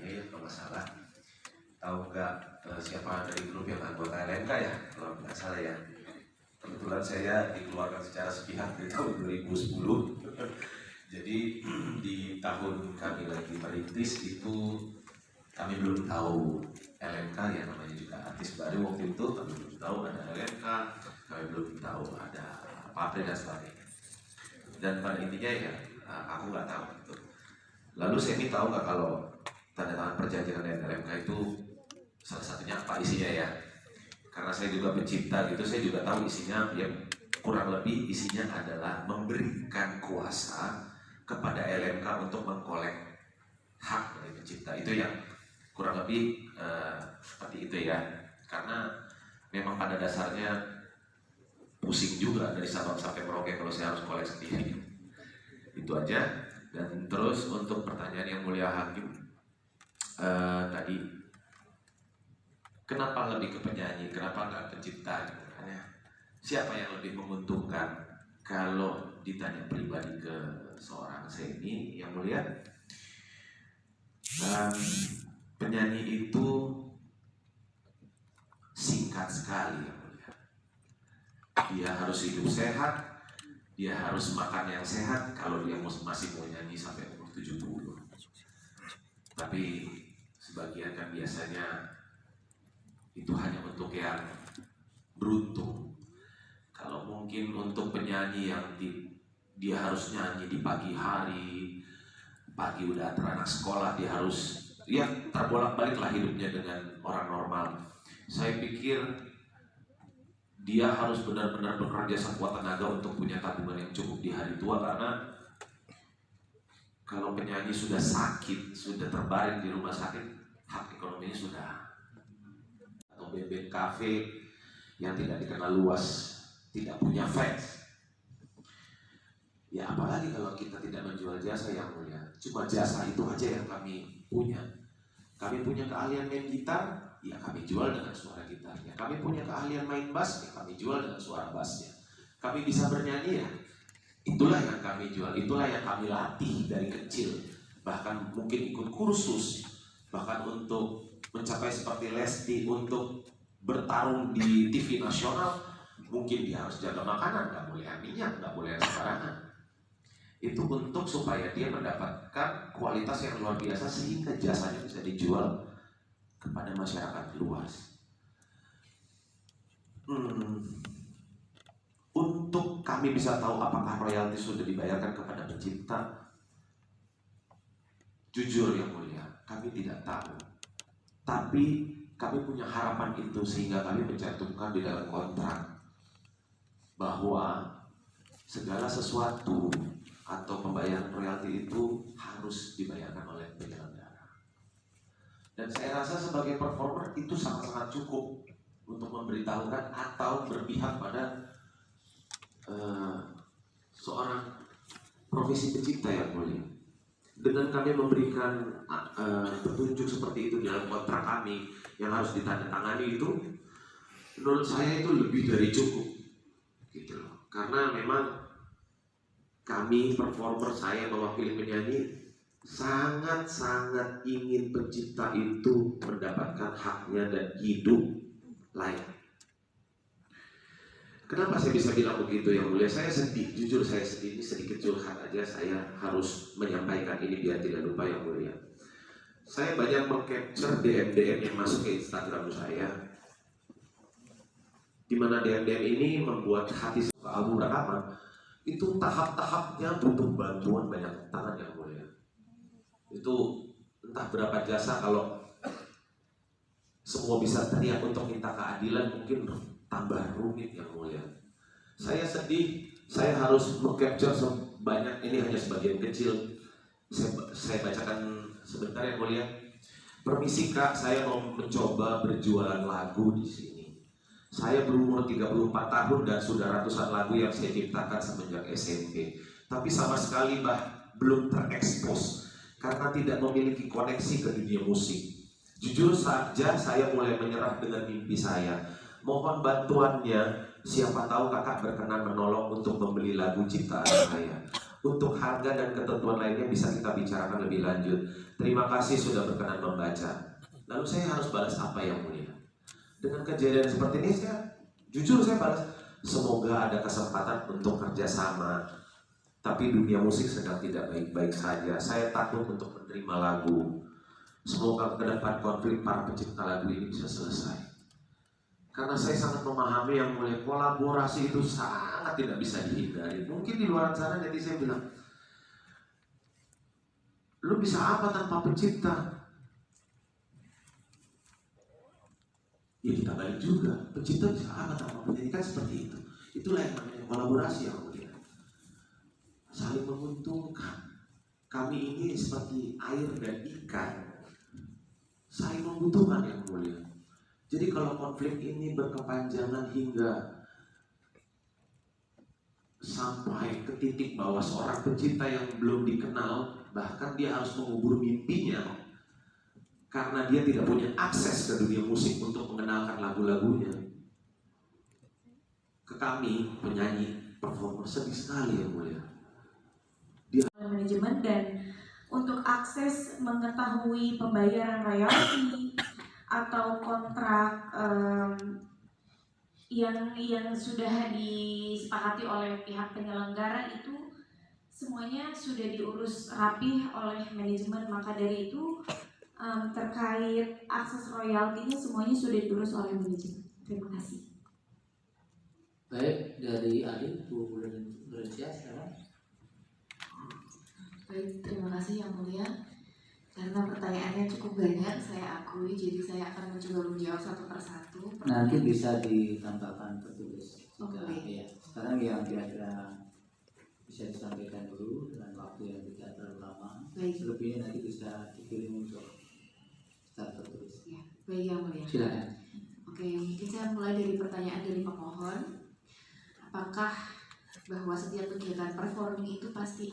ya kalau nggak salah. Tahu nggak siapa dari grup yang anggota LMK ya kalau nggak salah ya. Kebetulan saya dikeluarkan secara sepihak di tahun 2010. Jadi di tahun kami lagi merintis itu kami belum tahu LMK ya, namanya juga artis baru waktu itu. Kami belum tahu ada LMK, kami belum tahu ada pabrik dan sebagainya. Dan pada intinya ya aku nggak tahu gitu. Lalu saya tahu nggak kalau tanda tangan perjanjian dengan LMK itu salah satunya apa isinya ya? Karena saya juga pencipta gitu, saya juga tahu isinya ya, kurang lebih isinya adalah memberikan kuasa kepada LMK untuk mengkolek hak dari pencipta. Itu yang kurang lebih seperti itu ya. Karena memang pada dasarnya pusing juga dari Sabang sampai Merauke kalau saya harus kolek sendiri. Itu aja. Dan terus untuk pertanyaan yang mulia Hakim tadi, kenapa lebih ke penyanyi, kenapa nggak pencipta gitu kan ya? Siapa yang lebih menguntungkan? Kalau ditanya pribadi ke seorang Seni yang mulia, penyanyi itu singkat sekali yang mulia. Dia harus hidup sehat, dia harus makan yang sehat kalau dia masih mau nyanyi sampai umur 70. Tapi sebagian kan biasanya itu hanya untuk yang beruntung. Kalau mungkin untuk penyanyi yang dia harus nyanyi di pagi hari, pagi udah antar anak sekolah, dia harus ya terbolak-balik lah hidupnya dengan orang normal. Saya pikir dia harus benar-benar bekerja sekuat tenaga untuk punya tabungan yang cukup di hari tua, karena kalau penyanyi sudah sakit, sudah terbaring di rumah sakit, hak ekonominya sudah. Atau band-band kafe yang tidak dikenal luas, tidak punya fans. Ya apalagi kalau kita tidak menjual jasa yang mulia. Cuma jasa itu aja yang kami punya. Kami punya keahlian main gitar, ya kami jual dengan suara gitarnya. Kami punya keahlian main bass, ya kami jual dengan suara bassnya. Kami bisa bernyanyi ya, itulah yang kami jual, itulah yang kami latih dari kecil. Bahkan mungkin ikut kursus, bahkan untuk mencapai seperti Lesti, untuk bertarung di TV nasional, mungkin dia harus jaga makanan, nggak boleh minyak, nggak boleh sembarangan. Itu untuk supaya dia mendapatkan kualitas yang luar biasa sehingga jasanya bisa dijual kepada masyarakat luas. Untuk kami bisa tahu apakah royalti sudah dibayarkan kepada pencipta, jujur yang mulia, kami tidak tahu. Tapi kami punya harapan itu sehingga kami mencantumkan di dalam kontrak bahwa segala sesuatu atau pembayaran royalti itu harus dibayarkan oleh penyelenggara. Dan saya rasa sebagai performer itu sangat-sangat cukup untuk memberitahukan atau berpihak pada seorang profesi pencipta yang mulia. Dengan kami memberikan petunjuk seperti itu dalam kontrak kami yang harus ditandatangani itu, menurut saya itu lebih dari cukup, gitu loh. Karena memang kami performer, saya mewakili penyanyi, sangat-sangat ingin pencipta itu mendapatkan haknya dan hidup layak. Kenapa saya bisa bilang begitu yang mulia? Saya sedih, jujur saya sedih, ini sedikit curhat aja, saya harus menyampaikan ini biar tidak lupa yang mulia. Saya banyak meng-capture DM-DM yang masuk ke Instagram saya, di mana DM-DM ini membuat hati saya album rekaman. Itu tahap-tahapnya butuh bantuan banyak tangan yang mulia. Itu entah berapa jasa, kalau semua bisa teriak untuk minta keadilan mungkin tambah rumit yang mulia. Saya sedih, saya harus meng-capture sebanyak ini, hanya sebagian kecil. Saya bacakan sebentar yang mulia. Permisi Kak, saya mau mencoba berjualan lagu di sini. Saya berumur 34 tahun dan sudah ratusan lagu yang saya ciptakan semenjak SMP. Tapi sama sekali belum terekspos karena tidak memiliki koneksi ke dunia musik. Jujur saja saya mulai menyerah dengan mimpi saya. Mohon bantuannya, siapa tahu kakak berkenan menolong untuk membeli lagu ciptaan saya. Untuk harga dan ketentuan lainnya bisa kita bicarakan lebih lanjut. Terima kasih sudah berkenan membaca. Lalu saya harus balas apa yang mulia? Dengan kejadian seperti ini jujur saya balas, semoga ada kesempatan untuk kerjasama. Tapi dunia musik sedang tidak baik-baik saja. Saya takut untuk menerima lagu. Semoga ke depan konflik para pencipta lagu ini bisa selesai. Karena saya sangat memahami yang mulia, kolaborasi itu sangat tidak bisa dihindari. Mungkin di luar sana jadi saya bilang, lu bisa apa tanpa pencipta? Ya kita balik juga, pencipta bisa apa tanpa penyanyi, kan seperti itu. Itulah yang namanya kolaborasi yang mulia. Saling menguntungkan. Kami ini seperti air dan ikan, saling membutuhkan yang mulia. Jadi kalau konflik ini berkepanjangan hingga sampai ke titik bahwa seorang pencipta yang belum dikenal, bahkan dia harus mengubur mimpinya karena dia tidak punya akses ke dunia musik untuk mengenalkan lagu-lagunya ke kami, penyanyi, performer, sedih sekali yang mulia. Manajemen dan untuk akses mengetahui pembayaran royalti atau kontrak yang sudah disepakati oleh pihak penyelenggara itu semuanya sudah diurus rapih oleh manajemen. Maka dari itu terkait akses royaltinya semuanya sudah diurus oleh manajemen. Terima kasih. Baik, dari Adit, Bu Lorencia sekarang. Baik, terima kasih Yang Mulia. Karena pertanyaannya cukup banyak, saya akui, jadi saya akan mencoba menjawab satu persatu. Nanti bisa ditambahkan tertulis jika Okay. ya. Sekarang yang kira-kira bisa disampaikan dulu dengan waktu yang tidak terlalu lama. Baik. Selebihnya nanti bisa dikirim untuk secara tertulis. Ya, baik Yang Mulia. Silakan. Oke, mungkin saya mulai dari pertanyaan dari pemohon. Apakah bahwa setiap kegiatan performing itu pasti